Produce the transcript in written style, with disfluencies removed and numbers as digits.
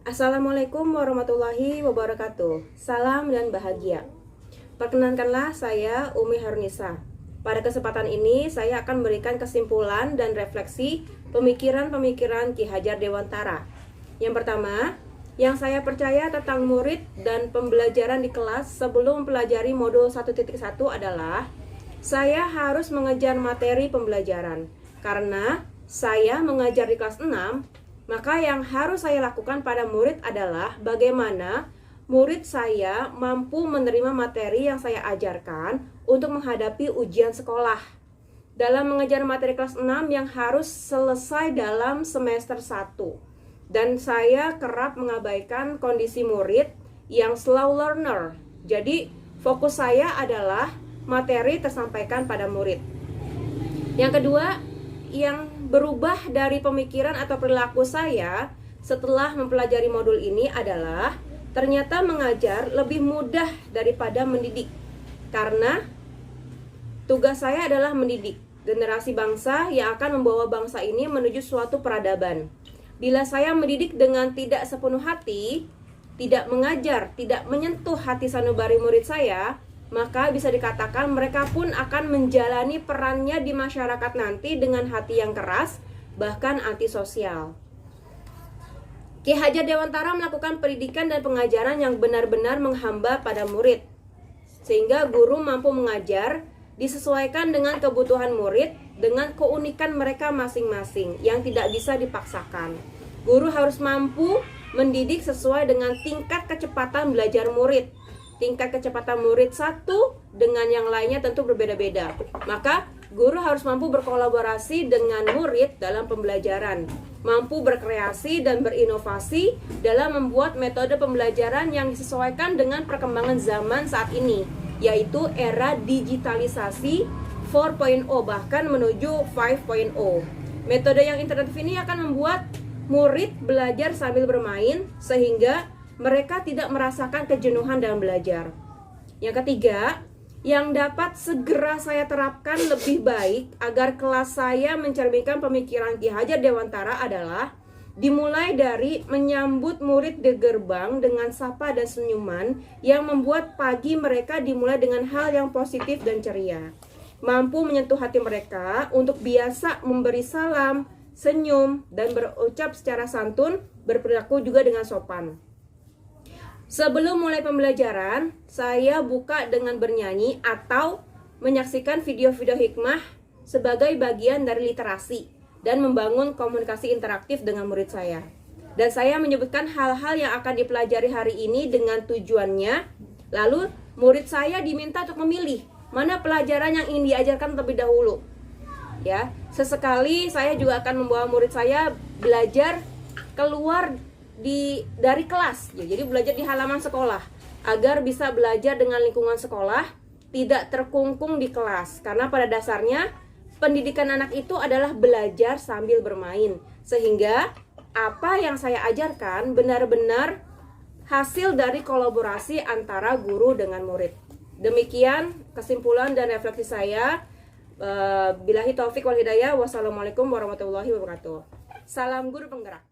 Assalamualaikum warahmatullahi wabarakatuh. Salam dan bahagia. Perkenankanlah saya Umi Harunisa. Pada kesempatan ini saya akan memberikan kesimpulan dan refleksi pemikiran-pemikiran Ki Hajar Dewantara. Yang pertama, yang saya percaya tentang murid dan pembelajaran di kelas sebelum mempelajari modul 1.1 adalah saya harus mengejar materi pembelajaran. Karena saya mengajar di kelas 6, maka yang harus saya lakukan pada murid adalah bagaimana murid saya mampu menerima materi yang saya ajarkan untuk menghadapi ujian sekolah. Dalam mengejar materi kelas 6 yang harus selesai dalam semester 1. Dan saya kerap mengabaikan kondisi murid yang slow learner. Jadi fokus saya adalah materi tersampaikan pada murid. Yang kedua, yang berubah dari pemikiran atau perilaku saya setelah mempelajari modul ini adalah ternyata mengajar lebih mudah daripada mendidik. Karena tugas saya adalah mendidik generasi bangsa yang akan membawa bangsa ini menuju suatu peradaban. Bila saya mendidik dengan tidak sepenuh hati, tidak mengajar, tidak menyentuh hati sanubari murid saya, maka bisa dikatakan mereka pun akan menjalani perannya di masyarakat nanti dengan hati yang keras, bahkan antisosial. Ki Hajar Dewantara melakukan pendidikan dan pengajaran yang benar-benar menghamba pada murid, sehingga guru mampu mengajar disesuaikan dengan kebutuhan murid, dengan keunikan mereka masing-masing yang tidak bisa dipaksakan. Guru harus mampu mendidik sesuai dengan tingkat kecepatan belajar murid. Tingkat kecepatan murid satu dengan yang lainnya tentu berbeda-beda. Maka guru harus mampu berkolaborasi dengan murid dalam pembelajaran, mampu berkreasi dan berinovasi dalam membuat metode pembelajaran yang disesuaikan dengan perkembangan zaman saat ini, yaitu era digitalisasi 4.0 bahkan menuju 5.0. Metode yang interaktif ini akan membuat murid belajar sambil bermain sehingga mereka tidak merasakan kejenuhan dalam belajar. Yang ketiga, yang dapat segera saya terapkan lebih baik agar kelas saya mencerminkan pemikiran Ki Hajar Dewantara adalah dimulai dari menyambut murid di gerbang dengan sapa dan senyuman yang membuat pagi mereka dimulai dengan hal yang positif dan ceria. Mampu menyentuh hati mereka untuk biasa memberi salam, senyum, dan berucap secara santun, berperilaku juga dengan sopan. Sebelum mulai pembelajaran, saya buka dengan bernyanyi atau menyaksikan video-video hikmah sebagai bagian dari literasi dan membangun komunikasi interaktif dengan murid saya. Dan saya menyebutkan hal-hal yang akan dipelajari hari ini dengan tujuannya. Lalu murid saya diminta untuk memilih mana pelajaran yang ingin diajarkan terlebih dahulu. Ya, sesekali saya juga akan membawa murid saya belajar keluar dari kelas, ya, jadi belajar di halaman sekolah agar bisa belajar dengan lingkungan sekolah, tidak terkungkung di kelas. Karena pada dasarnya pendidikan anak itu adalah belajar sambil bermain, sehingga apa yang saya ajarkan benar-benar hasil dari kolaborasi antara guru dengan murid. Demikian kesimpulan dan refleksi saya. Billahi taufik wal hidayah. Wassalamualaikum warahmatullahi wabarakatuh. Salam guru penggerak.